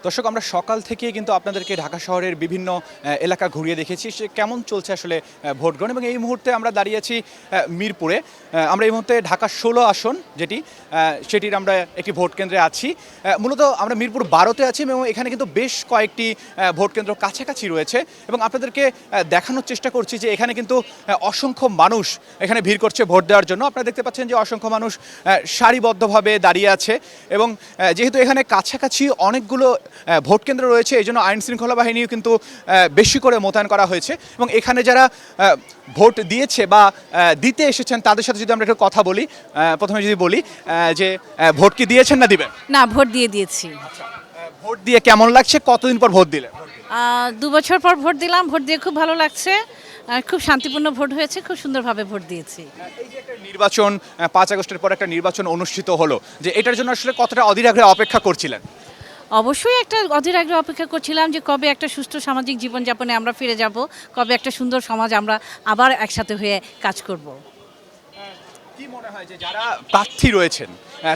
দর্শক, আমরা সকাল থেকে কিন্তু আপনাদেরকে ঢাকা শহরের বিভিন্ন এলাকা ঘুরিয়ে দেখেছি সে কেমন চলছে আসলে ভোট গ্রহণ। এবং এই মুহূর্তে আমরা দাঁড়িয়ে আছি মিরপুরে। আমরা এই মুহূর্তে ঢাকা 16 আসন সেটির আমরা একটি ভোট কেন্দ্রে আছি। মূলত আমরা মিরপুর 12-তে আছি এবং এখানে কিন্তু বেশ কয়েকটি ভোট কেন্দ্র কাছাকাছি রয়েছে এবং আপনাদেরকে দেখানোর চেষ্টা করছি যে এখানে কিন্তু অসংখ্য মানুষ এখানে ভিড় করছে ভোট দেওয়ার জন্য। আপনারা দেখতে পাচ্ছেন যে অসংখ্য মানুষ সারিবদ্ধভাবে দাঁড়িয়ে আছে এবং যেহেতু এখানে কাছাকাছি অনেকগুলো ভোট কেন্দ্র রয়েছে এই জন্য আইন শৃঙ্খলা বাহিনীও কিন্তু বেশি করে মোতায়েন করা হয়েছে। এবং এখানে যারা ভোট দিয়েছে বা দিতে এসেছেন তাদের সাথে যদি আমরা একটু কথা বলি, প্রথমে যদি বলি যে ভোট কি দিয়েছেন না দিবেন? না, ভোট দিয়েছি। ভোট দিয়ে কেমন লাগছে? কতদিন পর ভোট দিলেন? 2 বছর পর ভোট দিলাম। ভোট দিয়ে খুব ভালো লাগছে। খুব শান্তিপূর্ণ ভোট হয়েছে, খুব সুন্দরভাবে ভোট দিয়েছি। এই যে একটা নির্বাচন 5 আগস্টের পর একটা নির্বাচন অনুষ্ঠিত হলো, যে এটার জন্য আসলে কতটা অধীর আগ্রহে অপেক্ষা করছিলেন? অবশ্যই একটা অধীর আগ্রহে অপেক্ষা করছিলাম যে কবে একটা সুষ্ঠু সামাজিক জীবনযাপনে আমরা ফিরে যাব, কবে একটা সুন্দর সমাজ আমরা আবার একসাথে হয়ে কাজ করব। কি মনে হয় যে যারা প্রার্থী রয়েছেন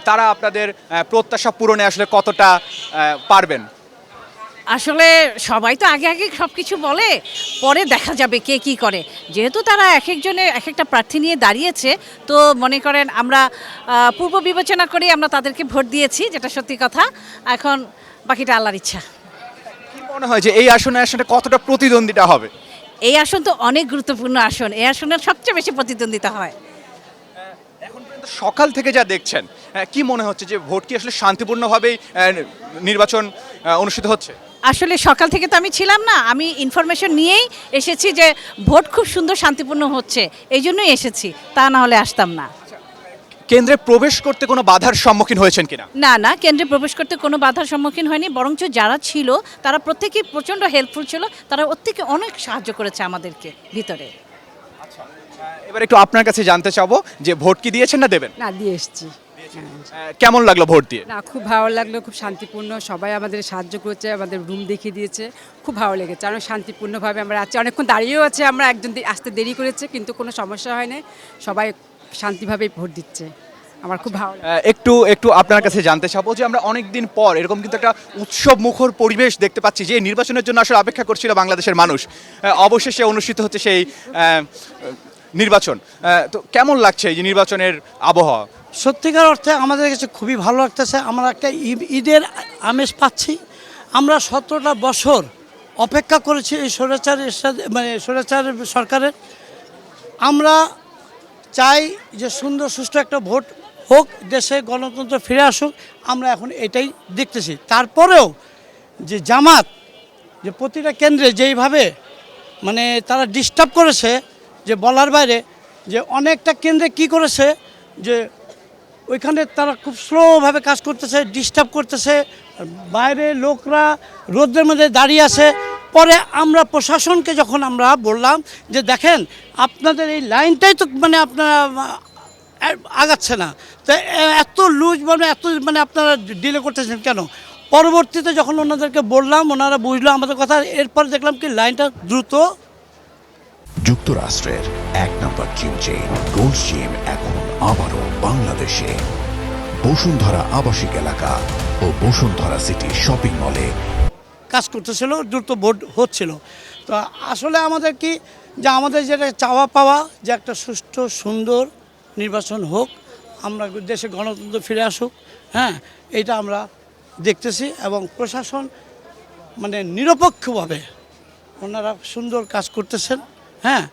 তারা আপনাদের প্রত্যাশা পূরণে আসলে কতটা পারবেন? আসলে সবাই তো আগে আগে সব কিছু বলে, পরে দেখা যাবে কে কি করে। যেহেতু তারা এক একজনে এক একটা প্রার্থী নিয়ে দাঁড়িয়েছে, তো মনে করেন আমরা পূর্ব বিবেচনা করে আমরা তাদেরকে ভোট দিয়েছি, যেটা সত্যি কথা। এখন বাকিটা আল্লাহর ইচ্ছা। কি মনে হয় যে এই আসনে আসলে কতটা প্রতিদ্বন্দ্বিতা হবে? এই আসন তো অনেক গুরুত্বপূর্ণ আসন, এই আসনের সবচেয়ে বেশি প্রতিদ্বন্দ্বিতা হয়। এখন পর্যন্ত সকাল থেকে যা দেখছেন, কি মনে হচ্ছে যে ভোট কি আসলে শান্তিপূর্ণভাবেই নির্বাচন অনুষ্ঠিত হচ্ছে? আসলে সকাল থেকে তো আমি ছিলাম না, আমি ইনফরমেশন নিয়েই এসেছি যে ভোট খুব সুন্দর শান্তিপূর্ণ হচ্ছে, এই জন্যই এসেছি, তা না হলে আসতাম না। কেন্দ্রে প্রবেশ করতে কোনো বাধার সম্মুখীন হয়েছেন কিনা? না না, কেন্দ্রে প্রবেশ করতে কোনো বাধার সম্মুখীন হয়নি, বরঞ্চ যারা ছিল তারা প্রত্যেকেই প্রচণ্ড হেল্পফুল ছিল, তারা ওর থেকে অনেক সাহায্য করেছে আমাদেরকে ভিতরে। এবার একটু আপনার কাছে জানতে চাবো যে ভোট কি দিয়েছেন না দেবেন? না, দিয়ে এসছি। কেমন লাগলো ভোট দিয়ে? না, খুব ভালো লাগলো, খুব শান্তিপূর্ণ, সবাই আমাদের সাহায্য করেছে, আমাদের রুম দেখিয়ে দিয়েছে, খুব ভালো লেগেছে। অনেক শান্তিপূর্ণভাবে আমরা আছি, অনেকক্ষণ দাঁড়িয়েও আছে, আমরা একজন আসতে দেরি করেছে কিন্তু কোনো সমস্যা হয় না, সবাই শান্তিভাবেই ভোট দিচ্ছে, আমার খুব ভালো লাগে। একটু একটু আপনার কাছে জানতে চাবো যে আমরা অনেকদিন পর এরকম কিন্তু একটা উৎসব মুখর পরিবেশ দেখতে পাচ্ছি, যে নির্বাচনের জন্য আসলে অপেক্ষা করছিল বাংলাদেশের মানুষ, অবশেষে অনুষ্ঠিত হচ্ছে সেই নির্বাচন। তো কেমন লাগছে এই যে নির্বাচনের আবহাওয়া? সত্যিকার অর্থে আমাদের কাছে খুবই ভালো লাগতেছে। আমরা একটা ঈদের আমেজ পাচ্ছি। আমরা 17টা বছর অপেক্ষা করেছি এই স্বৈরাচারের সাথে, মানে স্বৈরাচার সরকারের। আমরা চাই যে সুন্দর সুষ্ঠু একটা ভোট হোক, দেশে গণতন্ত্র ফিরে আসুক, আমরা এখন এটাই দেখতেছি। তারপরেও যে জামাত যে প্রতিটা কেন্দ্রে যেইভাবে মানে তারা ডিস্টার্ব করেছে, যে বলার বাইরে, যে অনেকটা কেন্দ্রে কি করেছে যে ওইখানে তারা খুব স্লোভাবে কাজ করতেছে, ডিস্টার্ব করতেছে, বাইরে লোকরা রোদের মধ্যে দাঁড়িয়ে আছে। পরে আমরা প্রশাসনকে যখন আমরা বললাম যে দেখেন আপনাদের এই লাইনটাই তো মানে আপনারা আগাচ্ছে না, তো এত লুজ মানে আপনারা ডিলে করতেছেন কেন? পরবর্তীতে যখন ওনাদেরকে বললাম, ওনারা বুঝলো আমাদের কথা, এরপর দেখলাম কি লাইনটা দ্রুত। যুক্তরাষ্ট্রের 1 নম্বর জিম চেইন গোল্ড জিম এখন আবারও বাংলাদেশে বসুন্ধরা আবাসিক এলাকা ও বসুন্ধরা সিটি শপিং মলে কাজ করতেছিল, দ্রুত ভোট হচ্ছিল। তো আসলে আমাদের কি যে আমাদের যেটা চাওয়া পাওয়া, যে একটা সুষ্ঠু সুন্দর নির্বাচন হোক, আমরা দেশে গণতন্ত্র ফিরে আসুক, হ্যাঁ, এইটা আমরা দেখতেছি। এবং প্রশাসন মানে নিরপেক্ষভাবে ওনারা সুন্দর কাজ করতেছেন, হ্যাঁ,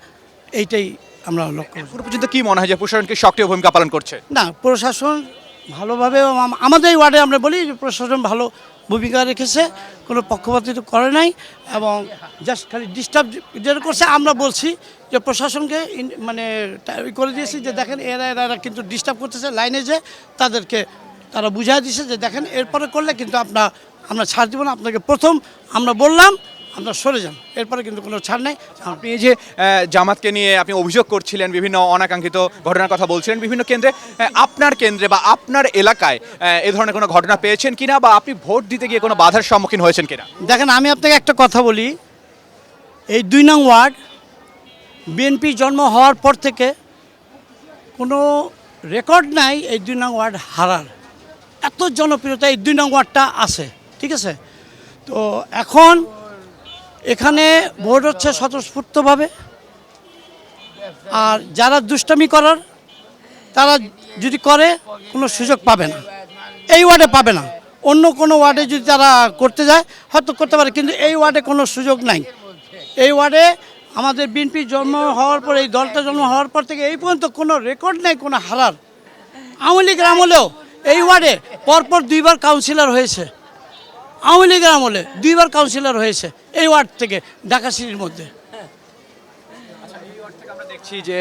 এইটাই আমরা লক্ষ্য করি। এখন পর্যন্ত কি মনে হয় যে প্রশাসন কি সক্রিয় ভূমিকা পালন করছে? না, প্রশাসন ভালোভাবে, আমাদের এই ওয়ার্ডে আমরা বলি যে প্রশাসন ভালো ভূমিকা রেখেছে, কোনো পক্ষপাতিত্ব করে নাই এবং জাস্ট খালি ডিস্টার্ব যেটা করছে। আমরা বলছি যে প্রশাসনকে মানে করে দিয়েছি যে দেখেন এরা কিন্তু ডিস্টার্ব করতেছে লাইনে, যে তাদেরকে তারা বুঝিয়ে দিয়েছে যে দেখেন এরপরে করলে কিন্তু আমরা ছাড় দিব না আপনাকে। প্রথম আমরা বললাম আপনারা সরে যান, এরপরে কিন্তু কোনো ছাড় নেই। আপনি এই যে জামাতকে নিয়ে আপনি অভিযোগ করছিলেন, বিভিন্ন অনাকাঙ্ক্ষিত ঘটনার কথা বলছিলেন বিভিন্ন কেন্দ্রে, আপনার কেন্দ্রে বা আপনার এলাকায় এ ধরনের কোনো ঘটনা পেয়েছেন কিনা, বা আপনি ভোট দিতে গিয়ে কোনো বাধার সম্মুখীন হয়েছেন কিনা? দেখেন, আমি আপনাকে একটা কথা বলি, এই 2 নং ওয়ার্ড বিএনপি জন্ম হওয়ার পর থেকে কোনো রেকর্ড নাই এই 2 নং ওয়ার্ড হারার। এত জনপ্রিয়তা এই 2 নং ওয়ার্ডটা আছে, ঠিক আছে। তো এখন এখানে ভোট হচ্ছে স্বতঃস্ফূর্তভাবে, আর যারা দুষ্টামি করার তারা যদি করে কোনো সুযোগ পাবে না, এই ওয়ার্ডে পাবে না। অন্য কোনো ওয়ার্ডে যদি তারা করতে যায় হয়তো করতে পারে, কিন্তু এই ওয়ার্ডে কোনো সুযোগ নাই। এই ওয়ার্ডে আমাদের বিএনপি জন্ম হওয়ার পর, এই দলটা জন্ম হওয়ার পর থেকে এই পর্যন্ত কোনো রেকর্ড নেই কোনো হারার। আওয়ামী লীগের আমলেও এই ওয়ার্ডে পরপর 2বার কাউন্সিলর হয়েছে, আওয়ামী লীগের আমলে 2বার কাউন্সিলর হয়েছে এই ওয়ার্ড থেকে ঢাকা সিটির মধ্যে। আমরা দেখছি যে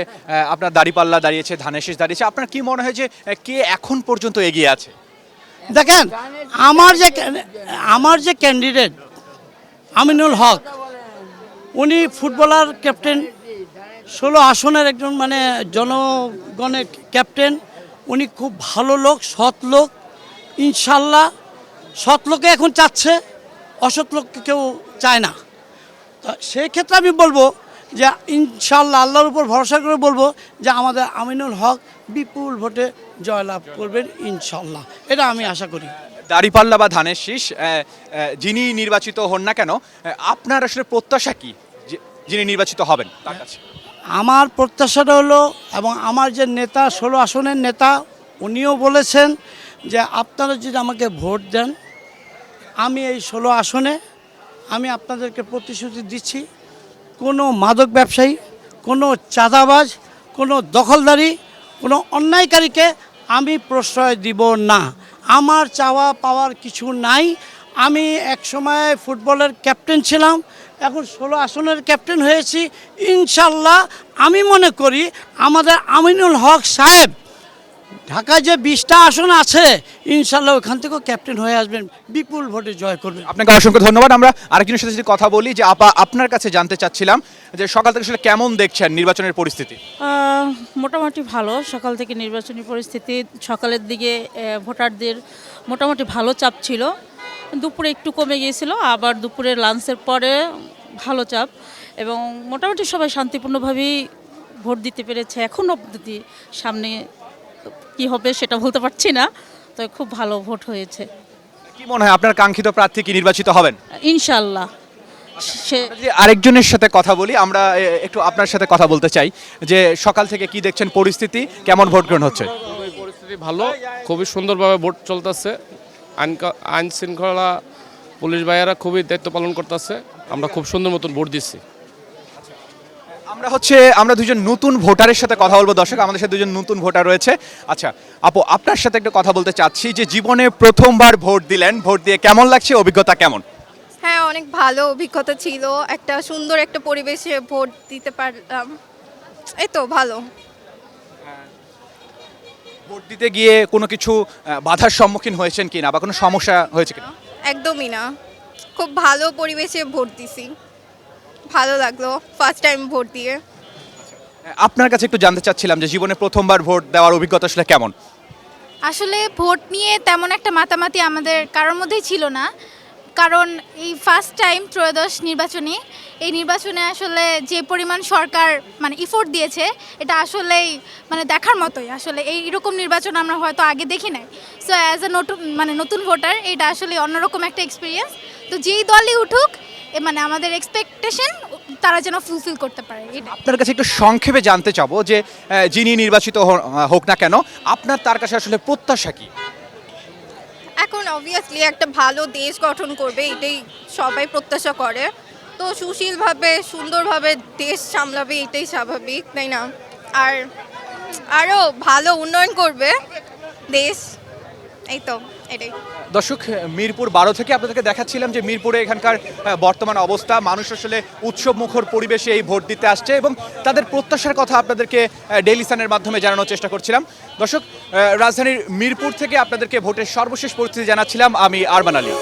আপনার দাঁড়িপাল্লা দাঁড়িয়েছে, ধানের শীষ দাঁড়িয়েছে, আপনার কি মনে হয় যে কে এখন পর্যন্ত এগিয়ে আছে? দেখেন, আমার যে ক্যান্ডিডেট আমিনুল হক, উনি ফুটবলার ক্যাপ্টেন, 16 আসনের একজন মানে জনগণের ক্যাপ্টেন। উনি খুব ভালো লোক, সৎ লোক, ইনশাল্লাহ। সৎ লোকে এখন চাচ্ছে, অসৎ লোককে কেউ চায় না। তো সেই ক্ষেত্রে আমি বলবো যে ইনশাল্লাহ আল্লাহর উপর ভরসা করে বলবো যে আমাদের আমিনুল হক বিপুল ভোটে জয়লাভ করবেন ইনশাল্লাহ, এটা আমি আশা করি। দাঁড়িপাল্লা বা ধানের শীষ যিনি নির্বাচিত হন না কেন, আপনার আসলে প্রত্যাশা কি যিনি নির্বাচিত হবেন তার কাছে? আমার প্রত্যাশাটা হলো, এবং আমার যে নেতা 16 আসনের নেতা উনিও বলেছেন যে আপনারা যদি আমাকে ভোট দেন, আমি এই 16 আসনে আমি আপনাদেরকে প্রতিশ্রুতি দিচ্ছি, কোনো মাদক ব্যবসায়ী, কোনো চাঁদাবাজ, কোনো দখলদারি, কোনো অন্যায়কারীকে আমি প্রশ্রয় দিব না। আমার চাওয়া পাওয়ার কিছু নাই। আমি একসময় ফুটবলের ক্যাপ্টেন ছিলাম, এখন 16 আসনের ক্যাপ্টেন হয়েছি। ইনশাল্লাহ আমি মনে করি আমাদের আমিনুল হক সাহেব ঢাকায় যে 20টা আসন আছে, ইনশাল্লাহ ওখান থেকেও ক্যাপ্টেন হয়ে আসবেন, বিপুল ভোটে জয় করবেন। আপনাকে অসংখ্য ধন্যবাদ। আমরা আরেকজনের সাথে যদি কথা বলি, যে আপা আপনার কাছে জানতে চাচ্ছিলাম যে সকাল থেকে আসলে কেমন দেখছেন নির্বাচনের পরিস্থিতি? মোটামুটি ভালো। সকাল থেকে নির্বাচনী পরিস্থিতি, সকালের দিকে ভোটারদের মোটামুটি ভালো চাপ ছিল, দুপুরে একটু কমে গিয়েছিল, আবার দুপুরের লাঞ্চের পরে ভালো চাপ, এবং মোটামুটি সবাই শান্তিপূর্ণভাবেই ভোট দিতে পেরেছে। এখন অবধি সামনে কি হবে সেটা বলতে পারছি না, তো খুব ভালো ভোট হয়েছে। কি মনে হয় আপনার কাঙ্ক্ষিত প্রার্থী কি নির্বাচিত হবেন? ইনশাল্লাহ। সে যদি আরেকজনের সাথে কথা বলি, আমরা একটু আপনার সাথে কথা বলতে চাই যে সকাল থেকে কি দেখছেন পরিস্থিতি, কেমন ভোট গ্রহণ হচ্ছে? পরিস্থিতি ভালো, খুবই সুন্দরভাবে ভোট চলতেছে। আইন শৃঙ্খলা পুলিশ ভাইয়েরা খুবই দায়িত্ব পালন করতেছে। আমরা খুব সুন্দর মতন ভোট দিচ্ছি। আমরা দুজন নতুন ভোটারের সাথে কথা বলবো। দর্শক, আমাদের সাথে দুজন নতুন ভোটার রয়েছে। আচ্ছা আপু, আপনার সাথে একটু কথা বলতে চাচ্ছি যে জীবনে প্রথমবার ভোট দিলেন, ভোট দিয়ে কেমন লাগছে, অভিজ্ঞতা কেমন? হ্যাঁ, অনেক ভালো অভিজ্ঞতা ছিল। একটা সুন্দর একটা পরিবেশে ভোট দিতে পারলাম, এই তো ভালো। ভোট দিতে গিয়ে কোনো কিছু বাধার সম্মুখীন হয়েছেন কিনা, বা কোনো সমস্যা হয়েছে কিনা? একদমই না, খুব ভালো পরিবেশে ভোট দিছি, ভালো লাগলো ফার্স্ট টাইম ভোট দিয়ে। আপনার কাছে একটু জানতে চাচ্ছিলাম যে জীবনে প্রথমবার ভোট দেওয়ার অভিজ্ঞতা আসলে কেমন? আসলে ভোট নিয়ে তেমন একটা মাতামাতি আমাদের কারোর মধ্যেই ছিল না, কারণ এই ফার্স্ট টাইম ত্রয়োদশ নির্বাচনে, এই নির্বাচনে আসলে যে পরিমাণ সরকার মানে ইফোর্ট দিয়েছে, এটা আসলেই মানে দেখার মতোই। আসলে এইরকম নির্বাচন আমরা হয়তো আগে দেখি নাই। সো অ্যাজ এ নতুন ভোটার এটা আসলে অন্যরকম একটা এক্সপিরিয়েন্স। তো যেই দলই উঠুক, মানে আমাদের এক্সপেকটেশন তারা যেন ফুলফিল করতে পারে। আপনার কাছে একটু সংক্ষেপে জানতে চাবো যে যিনি নির্বাচিত হোক না কেন, আপনার তার কাছে আসলে প্রত্যাশা কি? এখন অবভিয়াসলি একটা ভালো দেশ গঠন করবে, এটাই সবাই প্রত্যাশা করে। তো সুশীলভাবে সুন্দরভাবে দেশ সামলাবে, এটাই স্বাভাবিক, তাই না? আর আরও ভালো উন্নয়ন করবে দেশ, এই তো এটাই। দর্শক, মিরপুর 12 থেকে আপনাদেরকে দেখাচ্ছিলাম যে মিরপুরে এখানকার বর্তমান অবস্থা। মানুষ আসলে উৎসব মুখর পরিবেশে এই ভোট দিতে আসছে এবং তাদের প্রত্যাশার কথা আপনাদেরকে ডেইলি সানের মাধ্যমে জানানোর চেষ্টা করছিলাম। দর্শক, রাজধানীর মিরপুর থেকে আপনাদেরকে ভোটের সর্বশেষ পরিস্থিতি জানাচ্ছিলাম আমি আরমান আলী।